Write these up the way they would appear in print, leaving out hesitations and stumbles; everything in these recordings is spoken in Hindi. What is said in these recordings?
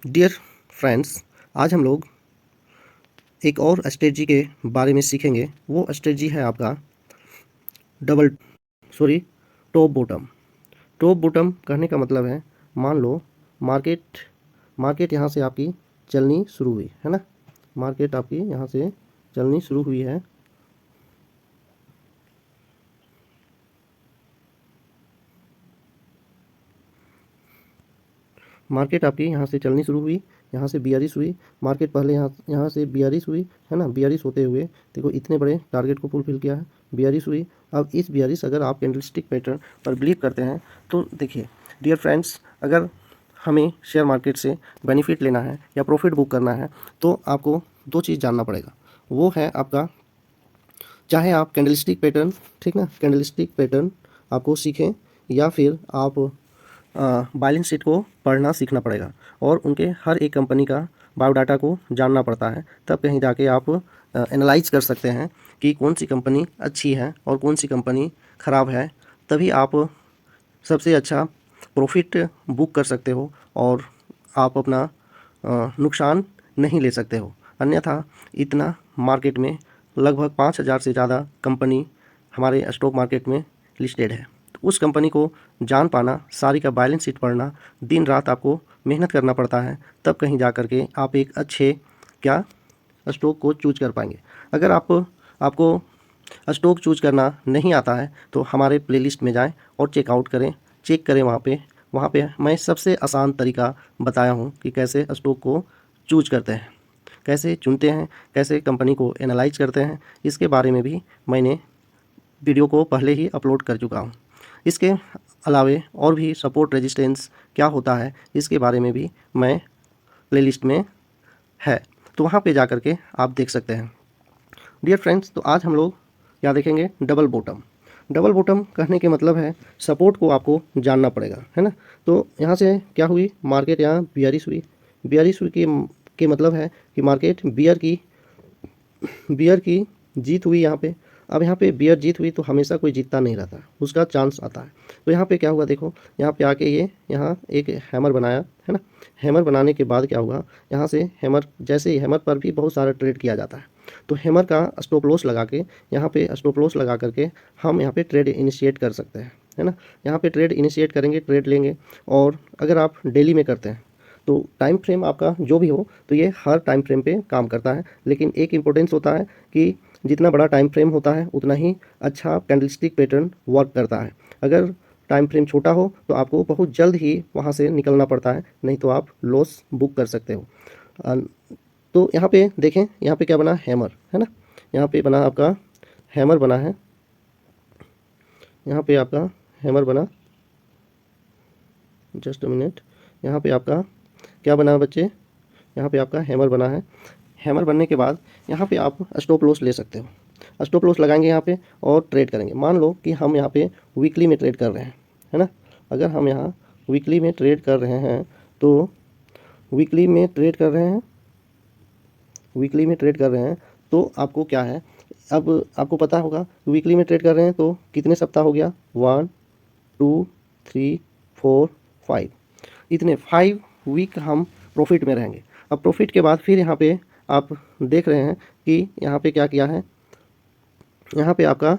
डियर फ्रेंड्स, आज हम लोग एक और स्ट्रेटजी के बारे में सीखेंगे। वो स्ट्रेटजी है आपका double sorry top bottom. Top bottom कहने का मतलब है, मान लो मार्केट यहाँ से आपकी चलनी शुरू हुई है ना। मार्केट आपकी यहाँ से चलनी शुरू हुई है। मार्केट आपकी यहाँ से चलनी शुरू हुई, यहाँ से बियरिश हुई। मार्केट पहले यहाँ से बियरिश हुई है ना। बियरिश होते हुए देखो इतने बड़े टारगेट को फुलफिल किया है, बियरिश हुई। अब इस बियरिश अगर आप कैंडलस्टिक पैटर्न पर बिलीव करते हैं तो देखिए डियर फ्रेंड्स, अगर हमें शेयर मार्केट से बेनिफिट लेना है या प्रॉफिट बुक करना है तो आपको दो चीज़ जानना पड़ेगा। वो है आपका, चाहे आप कैंडलस्टिक पैटर्न, ठीक ना, कैंडलस्टिक पैटर्न आपको सीखें या फिर आप बैलेंस शीट को पढ़ना सीखना पड़ेगा और उनके हर एक कंपनी का बायोडाटा को जानना पड़ता है। तब कहीं जाके आप एनालाइज कर सकते हैं कि कौन सी कंपनी अच्छी है और कौन सी कंपनी ख़राब है। तभी आप सबसे अच्छा प्रॉफिट बुक कर सकते हो और आप अपना नुकसान नहीं ले सकते हो। अन्यथा इतना मार्केट में लगभग 5,000 से ज़्यादा कंपनी हमारे स्टॉक मार्केट में लिस्टेड है। तो उस कंपनी को जान पाना, सारी का बैलेंस शीट पढ़ना, दिन रात आपको मेहनत करना पड़ता है। तब कहीं जा कर के आप एक अच्छे क्या स्टॉक को चूज कर पाएंगे। अगर आपको स्टॉक चूज करना नहीं आता है तो हमारे प्लेलिस्ट में जाएं और चेकआउट करें, चेक करें। वहाँ पे मैं सबसे आसान तरीका बताया हूँ कि कैसे स्टॉक को चूज करते हैं, कैसे चुनते हैं, कैसे कंपनी को एनालाइज करते हैं। इसके बारे में भी मैंने वीडियो को पहले ही अपलोड कर चुका हूँ। इसके अलावे और भी सपोर्ट रेजिस्टेंस क्या होता है इसके बारे में भी मैं प्लेलिस्ट में है, तो वहाँ पे जा कर के आप देख सकते हैं। डियर फ्रेंड्स, तो आज हम लोग क्या देखेंगे, डबल बॉटम। डबल बॉटम कहने के मतलब है सपोर्ट को आपको जानना पड़ेगा, है ना। तो यहाँ से क्या हुई, मार्केट यहाँ बियरिश हुई। बियरिश हुई के मतलब है कि मार्केट बियर की जीत हुई यहाँ पे। अब यहाँ पे बियर जीत हुई तो हमेशा कोई जीतता नहीं रहता, उसका चांस आता है। तो यहाँ पे क्या हुआ, देखो यहाँ पे आके ये यहाँ एक हैमर बनाया है ना। हैमर बनाने के बाद क्या हुआ, यहाँ से हैमर, जैसे ही हैमर पर भी बहुत सारा ट्रेड किया जाता है, तो हैमर का स्टॉप लॉस लगा के, यहाँ पे स्टॉप लॉस लगा करके हम यहाँ पे ट्रेड इनिशिएट कर सकते हैं, है ना। यहाँ पे ट्रेड इनिशिएट करेंगे, ट्रेड लेंगे। और अगर आप डेली में करते हैं तो टाइम फ्रेम आपका जो भी हो तो ये हर टाइम फ्रेम पे काम करता है। लेकिन एक इम्पोर्टेंस होता है कि जितना बड़ा टाइम फ्रेम होता है उतना ही अच्छा कैंडलस्टिक पैटर्न वर्क करता है। अगर टाइम फ्रेम छोटा हो तो आपको बहुत जल्द ही वहाँ से निकलना पड़ता है, नहीं तो आप लॉस बुक कर सकते हो। तो यहाँ पे देखें, यहाँ पे क्या बना, हैमर, है ना। यहाँ पे बना आपका हैमर बना है, यहाँ पे आपका हैमर बना, जस्ट अ मिनट। यहाँ पे आपका क्या बना बच्चे, यहाँ पे आपका हैमर बना है। हैमर बनने के बाद यहाँ पे आप स्टॉप लॉस ले सकते हो। स्टॉप लॉस लगाएंगे यहाँ पे और ट्रेड करेंगे। मान लो कि हम यहाँ पे वीकली में ट्रेड कर रहे हैं, है ना। अगर हम यहाँ वीकली में ट्रेड कर रहे हैं तो वीकली में ट्रेड कर रहे हैं तो आपको क्या है, अब आपको पता होगा वीकली में ट्रेड कर रहे हैं तो कितने सप्ताह हो गया, 1 2 3 4 5, इतने 5 वीक हम प्रॉफिट में रहेंगे। अब प्रॉफिट के बाद फिर यहाँ पे आप देख रहे हैं कि यहाँ पे क्या किया है, यहाँ पे आपका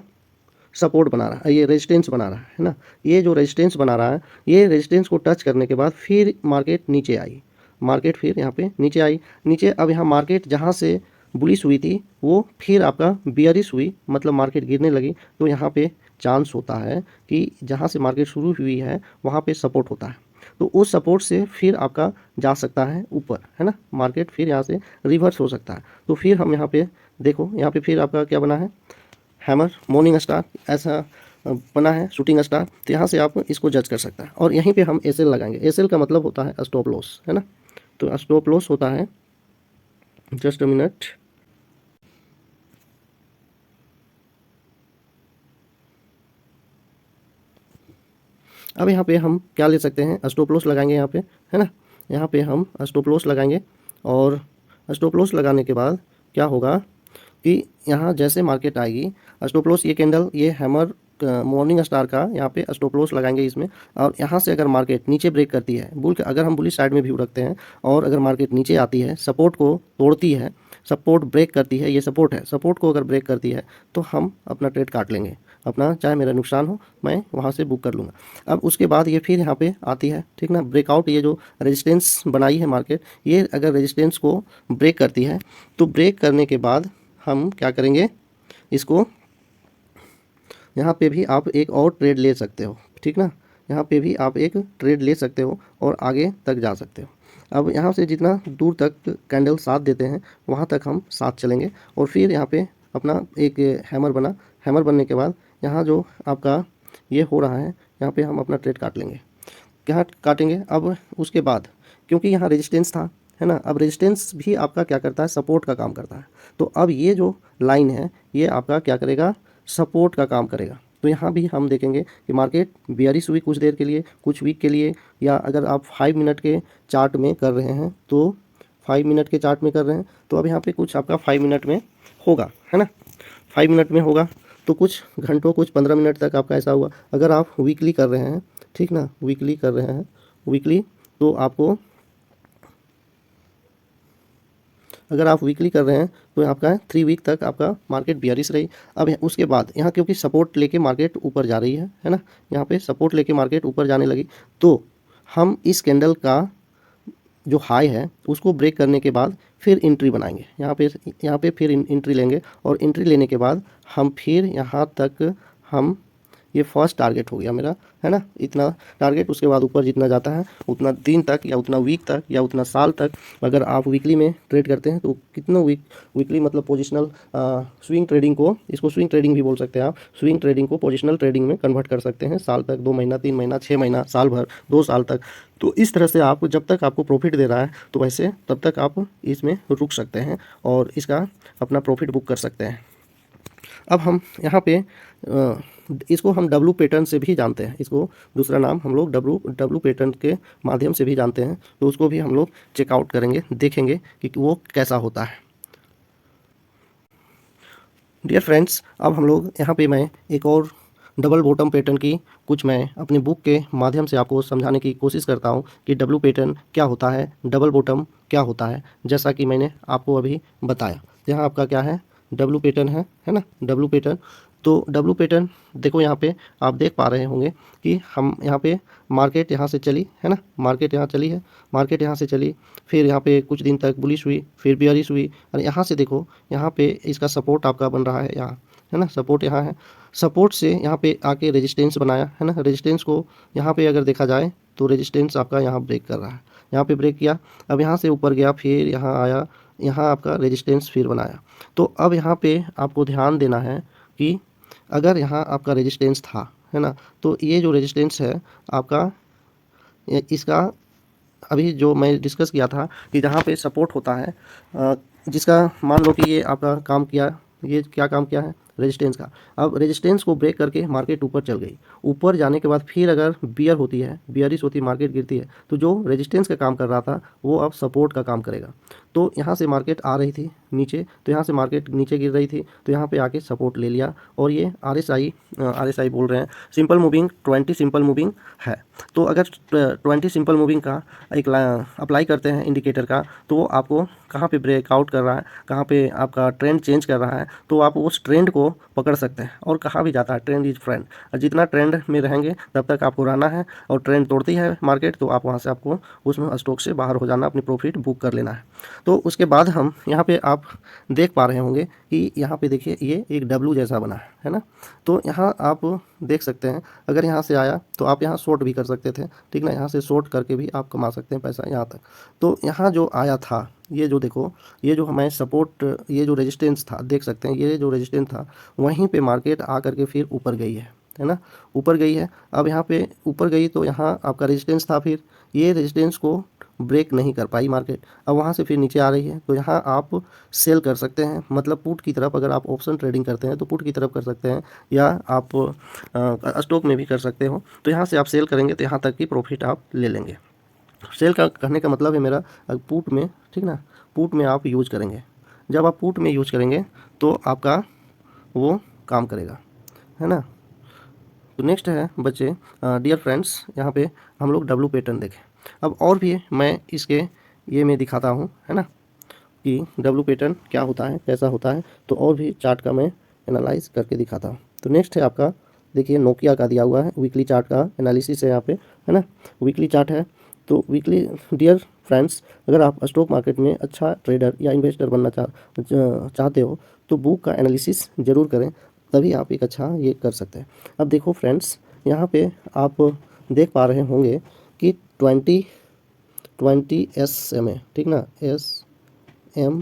सपोर्ट बना रहा है, ये रेजिस्टेंस बना रहा है ना। ये जो रेजिस्टेंस बना रहा है, ये रेजिस्टेंस को टच करने के बाद फिर मार्केट नीचे आई, मार्केट फिर यहाँ पे नीचे आई। नीचे अब यहाँ मार्केट जहाँ से बुलिश हुई थी वो फिर आपका बियरिश हुई, मतलब मार्केट गिरने लगी। तो यहाँ पे चांस होता है कि जहाँ से मार्केट शुरू हुई है वहाँ पे सपोर्ट होता है, तो उस सपोर्ट से फिर आपका जा सकता है ऊपर, है ना। मार्केट फिर यहाँ से रिवर्स हो सकता है। तो फिर हम यहाँ पे देखो, यहाँ पे फिर आपका क्या बना है, हैमर, मॉर्निंग स्टार, ऐसा बना है शूटिंग स्टार। तो यहाँ से आप इसको जज कर सकता है। और यहीं पे हम एसएल लगाएंगे। एसएल का मतलब होता है स्टॉप लॉस, है ना। तो स्टॉप लॉस होता है, जस्ट अ मिनट, अब यहाँ पे हम क्या ले सकते हैं, स्टॉप लॉस लगाएंगे यहाँ पे, है ना। यहाँ पे हम स्टॉप लॉस लगाएंगे और स्टॉप लॉस लगाने के बाद क्या होगा कि यहाँ जैसे मार्केट आएगी, स्टॉप लॉस ये कैंडल, ये हैमर मॉर्निंग स्टार का यहाँ पे स्टॉप लॉस लगाएंगे इसमें। और यहाँ से अगर मार्केट नीचे ब्रेक करती है, अगर हम बुलिश साइड में व्यू रखते हैं और अगर मार्केट नीचे आती है, सपोर्ट को तोड़ती है, सपोर्ट ब्रेक करती है, ये सपोर्ट है, सपोर्ट को अगर ब्रेक करती है तो हम अपना ट्रेड काट लेंगे अपना, चाहे मेरा नुकसान हो मैं वहाँ से बुक कर लूँगा। अब उसके बाद ये फिर यहाँ पे आती है, ठीक ना, ब्रेकआउट, ये जो रेजिस्टेंस बनाई है मार्केट, ये अगर रेजिस्टेंस को ब्रेक करती है तो ब्रेक करने के बाद हम क्या करेंगे, इसको यहाँ पे भी आप एक और ट्रेड ले सकते हो, ठीक ना, यहाँ पे भी आप एक ट्रेड ले सकते हो और आगे तक जा सकते हो। अब यहाँ से जितना दूर तक कैंडल साथ देते हैं वहाँ तक हम साथ चलेंगे और फिर यहाँ पे अपना एक हैमर बना, हैमर बनने के बाद यहाँ जो आपका ये हो रहा है यहाँ पे हम अपना ट्रेड काट लेंगे। क्या काटेंगे? अब उसके बाद क्योंकि यहाँ रेजिस्टेंस था, है ना, अब रेजिस्टेंस भी आपका क्या करता है, सपोर्ट का काम करता है। तो अब ये जो लाइन है ये आपका क्या करेगा, सपोर्ट का काम करेगा। तो यहाँ भी हम देखेंगे कि मार्केट बेयरिश हुई कुछ देर के लिए, कुछ वीक के लिए, या अगर आप 5 मिनट के चार्ट में कर रहे हैं तो 5 मिनट के चार्ट में कर रहे हैं तो अब यहाँ पे कुछ आपका 5 मिनट में होगा, है ना, 5 मिनट में होगा तो कुछ घंटों, कुछ 15 मिनट तक आपका ऐसा हुआ। अगर आप वीकली कर रहे हैं, ठीक ना, वीकली कर रहे हैं, वीकली, तो आपको अगर आप वीकली कर रहे हैं तो आपका 3 वीक तक आपका मार्केट बेयरिश रही। अब उसके बाद यहाँ क्योंकि सपोर्ट लेके मार्केट ऊपर जा रही है ना, यहाँ पे सपोर्ट लेके मार्केट ऊपर जाने लगी, तो हम इस कैंडल का जो हाई है उसको ब्रेक करने के बाद फिर एंट्री बनाएंगे, यहाँ पे फिर एंट्री लेंगे और एंट्री लेने के बाद हम फिर यहाँ तक हम, ये फर्स्ट टारगेट हो गया मेरा, है ना, इतना टारगेट। उसके बाद ऊपर जितना जाता है उतना दिन तक या उतना वीक तक या उतना साल तक, अगर आप वीकली में ट्रेड करते हैं तो कितना वीकली मतलब पोजिशनल स्विंग ट्रेडिंग को, इसको स्विंग ट्रेडिंग भी बोल सकते हैं आप, स्विंग ट्रेडिंग को पोजिशनल ट्रेडिंग में कन्वर्ट कर सकते हैं, साल तक, 2 महीना, 3 महीना, 6 महीना, साल भर, 2 साल तक। तो इस तरह से आप जब तक आपको प्रॉफिट दे रहा है तो वैसे तब तक आप इसमें रुक सकते हैं और इसका अपना प्रॉफिट बुक कर सकते हैं। अब हम यहाँ पे इसको हम डब्लू पैटर्न से भी जानते हैं, इसको दूसरा नाम हम लोग डब्लू पैटर्न के माध्यम से भी जानते हैं, तो उसको भी हम लोग चेकआउट करेंगे, देखेंगे कि वो कैसा होता है। डियर फ्रेंड्स, अब हम लोग यहाँ पे मैं एक और डबल बॉटम पैटर्न की कुछ मैं अपनी बुक के माध्यम से आपको समझाने की कोशिश करता हूँ कि डब्लू पैटर्न क्या होता है, डबल बॉटम क्या होता है, जैसा कि मैंने आपको अभी बताया। यहाँ आपका क्या है, डब्लू पैटर्न है ना, डब्लू पैटर्न। तो डब्लू पैटर्न देखो, यहाँ पे आप देख पा रहे होंगे कि हम यहाँ पे मार्केट यहाँ से चली, है ना, मार्केट यहाँ चली है, मार्केट यहाँ से चली, फिर यहाँ पे कुछ दिन तक बुलिश हुई, फिर बेयरिश हुई, और यहाँ से देखो यहाँ पे इसका सपोर्ट आपका बन रहा है यहाँ, है ना, सपोर्ट यहाँ है, सपोर्ट से यहाँ पे आके रेजिस्टेंस बनाया, है ना, रेजिस्टेंस को यहाँ पे अगर देखा जाए तो रेजिस्टेंस आपका यहाँ ब्रेक कर रहा है, यहाँ पे ब्रेक किया, अब यहाँ से ऊपर गया, फिर यहाँ आया, यहाँ आपका रेजिस्टेंस फिर बनाया। तो अब यहाँ पे आपको ध्यान देना है कि अगर यहाँ आपका रेजिस्टेंस था, है ना, तो ये जो रेजिस्टेंस है आपका, इसका अभी जो मैं डिस्कस किया था कि जहाँ पे सपोर्ट होता है, जिसका मान लो कि ये आपका काम किया, ये क्या काम किया है, रेजिस्टेंस का। अब रेजिस्टेंस को ब्रेक करके मार्केट ऊपर चल गई, ऊपर जाने के बाद फिर अगर बियर होती है, बियरिश होती है, मार्केट गिरती है, तो जो रेजिस्टेंस का काम कर रहा था वो अब सपोर्ट का काम करेगा। तो यहाँ से मार्केट आ रही थी नीचे, तो यहाँ से मार्केट नीचे गिर रही थी, तो यहाँ पे आके सपोर्ट ले लिया, और ये RSI बोल रहे हैं, सिंपल मूविंग 20 सिंपल मूविंग है। तो अगर 20 सिंपल मूविंग का एक अप्लाई करते हैं इंडिकेटर का, तो वो आपको कहाँ पे ब्रेकआउट कर रहा है, कहाँ पे आपका ट्रेंड चेंज कर रहा है, तो आप उस ट्रेंड को पकड़ सकते हैं। और कहा भी जाता है ट्रेंड इज फ्रेंड, जितना ट्रेंड में रहेंगे तब तक आपको रहना है, और ट्रेंड तोड़ती है मार्केट तो आप वहाँ से आपको उसमें स्टॉक से बाहर हो जाना, अपनी प्रॉफिट बुक कर लेना है। तो उसके बाद हम यहाँ पे आप देख पा रहे होंगे कि यहाँ पे देखिए ये एक डब्लू जैसा बना है ना, तो यहाँ आप देख सकते हैं, अगर यहाँ से आया तो आप यहाँ शॉर्ट भी कर सकते थे, ठीक ना, यहाँ से शॉर्ट करके भी आप कमा सकते हैं पैसा यहाँ तक। तो यहाँ जो आया था, ये जो देखो, ये जो हमें सपोर्ट, ये जो रेजिस्टेंस था, देख सकते हैं ये जो रेजिस्टेंस था, वहीं पे मार्केट आ करके फिर ऊपर गई है ना, ऊपर गई है। अब यहाँ पे ऊपर गई तो यहाँ आपका रेजिस्टेंस था, फिर ये रेजिस्टेंस को ब्रेक नहीं कर पाई मार्केट, अब वहाँ से फिर नीचे आ रही है, तो यहाँ आप सेल कर सकते हैं, मतलब पुट की तरफ, अगर आप ऑप्शन ट्रेडिंग करते हैं तो पुट की तरफ कर सकते हैं, या आप स्टॉक में भी कर सकते हो। तो यहाँ से आप सेल करेंगे तो यहाँ तक की प्रॉफिट आप ले लेंगे। सेल का कहने का मतलब है मेरा पुट में, ठीक ना, पुट में आप यूज करेंगे, जब आप पुट में यूज करेंगे तो आपका वो काम करेगा, है ना। तो नेक्स्ट है बच्चे, डियर फ्रेंड्स, यहाँ पे हम लोग डब्लू पैटर्न देखें। अब और भी मैं इसके ये में दिखाता हूँ, है ना, कि डब्लू पैटर्न क्या होता है, कैसा होता है, तो और भी चार्ट का मैं एनालाइज करके दिखाता हूँ। तो नेक्स्ट है आपका, देखिए नोकिया का दिया हुआ है, वीकली चार्ट का एनालिसिस है यहाँ पे, है ना, वीकली चार्ट है। तो वीकली, डियर फ्रेंड्स, अगर आप स्टॉक मार्केट में अच्छा ट्रेडर या इन्वेस्टर बनना चाहते हो तो बुक का एनालिसिस ज़रूर करें, तभी आप एक अच्छा ये कर सकते हैं। अब देखो फ्रेंड्स, यहाँ पे आप देख पा रहे होंगे कि 20 SMA, ठीक ना, SMA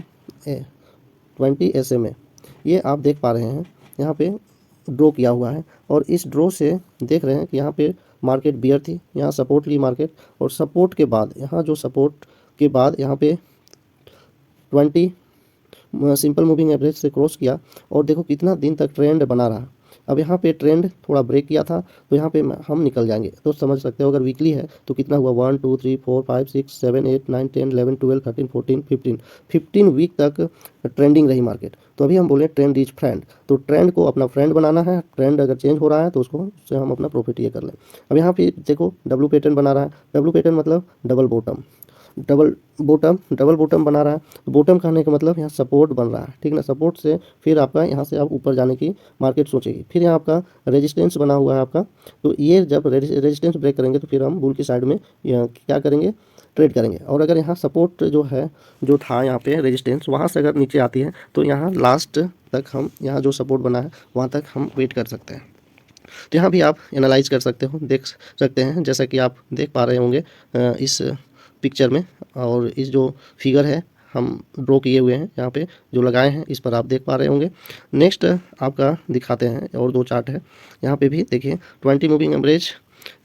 20 SMA, ये आप देख पा रहे हैं यहाँ पे ड्रॉ किया हुआ है। और इस ड्रॉ से देख रहे हैं कि यहाँ पे मार्केट बियर थी, यहाँ सपोर्ट ली मार्केट, और सपोर्ट के बाद यहाँ जो सपोर्ट के बाद यहाँ पे 20 सिंपल मूविंग एवरेज से क्रॉस किया, और देखो कितना दिन तक ट्रेंड बना रहा। अब यहाँ पे ट्रेंड थोड़ा ब्रेक किया था, तो यहाँ पे हम निकल जाएंगे। तो समझ सकते हो अगर वीकली है तो कितना हुआ, 1 2 3 4 5 6 7 8 9 10 11 12 13 14 15 वीक तक ट्रेंडिंग रही मार्केट। तो अभी हम बोले ट्रेंड इज फ्रेंड, तो ट्रेंड को अपना फ्रेंड बनाना है। ट्रेंड अगर चेंज हो रहा है तो उससे हम अपना प्रॉफिट ये कर लें। अब यहाँ पे देखो डब्लू पैटर्न बना रहा है। डब्लू पैटर्न मतलब डबल बॉटम बना रहा है। तो बॉटम कहने का मतलब यहाँ सपोर्ट बन रहा है, ठीक ना, सपोर्ट से फिर आपका यहाँ से आप ऊपर जाने की मार्केट सोचेगी। फिर यहाँ आपका रेजिस्टेंस बना हुआ है आपका, तो ये जब रेजिस्टेंस ब्रेक करेंगे तो फिर हम बुल की साइड में क्या करेंगे, ट्रेड करेंगे। और अगर यहाँ सपोर्ट जो है, जो था यहाँ पे रेजिस्टेंस, वहाँ से अगर नीचे आती है तो यहाँ लास्ट तक हम, यहाँ जो सपोर्ट बना है वहाँ तक हम वेट कर सकते हैं। तो यहाँ भी आप एनालाइज कर सकते हो, देख सकते हैं, जैसा कि आप देख पा रहे होंगे इस पिक्चर में, और इस जो फिगर है हम ड्रॉ किए हुए हैं यहाँ पे जो लगाए हैं, इस पर आप देख पा रहे होंगे। नेक्स्ट आपका दिखाते हैं और दो चार्ट है, यहाँ पे भी देखिए 20 मूविंग एवरेज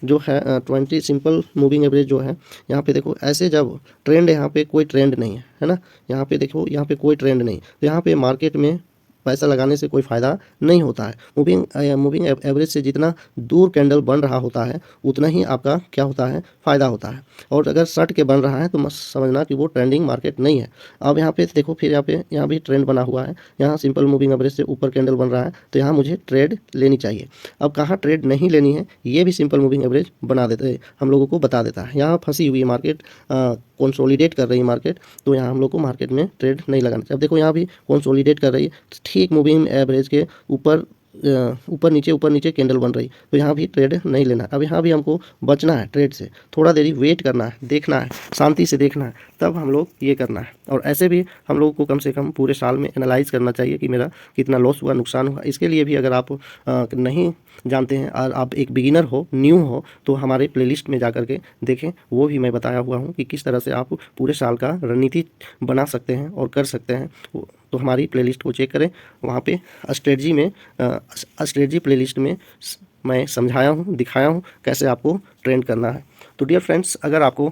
जो है, 20 सिंपल मूविंग एवरेज जो है, यहाँ पे देखो ऐसे जब ट्रेंड, यहाँ पे कोई ट्रेंड नहीं है ना, यहाँ पे देखो यहाँ पे कोई ट्रेंड नहीं, तो यहाँ पे मार्केट में पैसा लगाने से कोई फ़ायदा नहीं होता है। मूविंग एवरेज से जितना दूर कैंडल बन रहा होता है उतना ही आपका क्या होता है, फ़ायदा होता है। और अगर सट के बन रहा है तो मत समझना कि वो ट्रेंडिंग मार्केट नहीं है। अब यहाँ पे देखो, फिर यहाँ भी ट्रेंड बना हुआ है, यहाँ सिंपल मूविंग एवरेज से ऊपर कैंडल बन रहा है, तो यहाँ मुझे ट्रेड लेनी चाहिए। अब कहाँ ट्रेड नहीं लेनी है, ये भी सिंपल मूविंग एवरेज बना देते हम लोगों को बता देता है। यहाँ फंसी हुई है मार्केट, कंसोलिडेट कर रही है मार्केट, तो यहाँ हम लोग को मार्केट में ट्रेड नहीं लगाना चाहिए। अब देखो यहाँ भी कंसोलिडेट कर रही है, ठीक मूविंग एवरेज के ऊपर ऊपर नीचे कैंडल बन रही, तो यहाँ भी ट्रेड नहीं लेना है। अब यहाँ भी हमको बचना है ट्रेड से, थोड़ा देरी वेट करना है, देखना है, शांति से देखना है, तब हम लोग ये करना है। और ऐसे भी हम लोगों को कम से कम पूरे साल में एनालाइज करना चाहिए कि मेरा कितना लॉस हुआ, नुकसान हुआ। इसके लिए भी अगर आप नहीं जानते हैं और आप एक बिगिनर हो, न्यू हो, तो हमारे प्लेलिस्ट में जा कर के देखें, वो भी मैं बताया हुआ हूँ कि किस तरह से आप पूरे साल का रणनीति बना सकते हैं और कर सकते हैं। तो हमारी प्लेलिस्ट को चेक करें, वहाँ पे स्ट्रेटजी प्लेलिस्ट में मैं समझाया हूँ, दिखाया हूँ कैसे आपको ट्रेंड करना है। तो डियर फ्रेंड्स, अगर आपको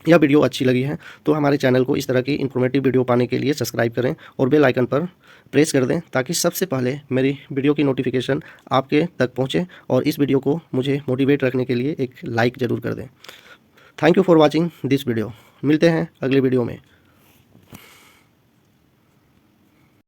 यह वीडियो अच्छी लगी है तो हमारे चैनल को इस तरह की इन्फॉर्मेटिव वीडियो पाने के लिए सब्सक्राइब करें और बेल आइकन पर प्रेस कर दें, ताकि सबसे पहले मेरी वीडियो की नोटिफिकेशन आपके तक पहुंचे। और इस वीडियो को मुझे मोटिवेट रखने के लिए एक लाइक ज़रूर कर दें। Thank you for watching this video. मिलते हैं अगले वीडियो में।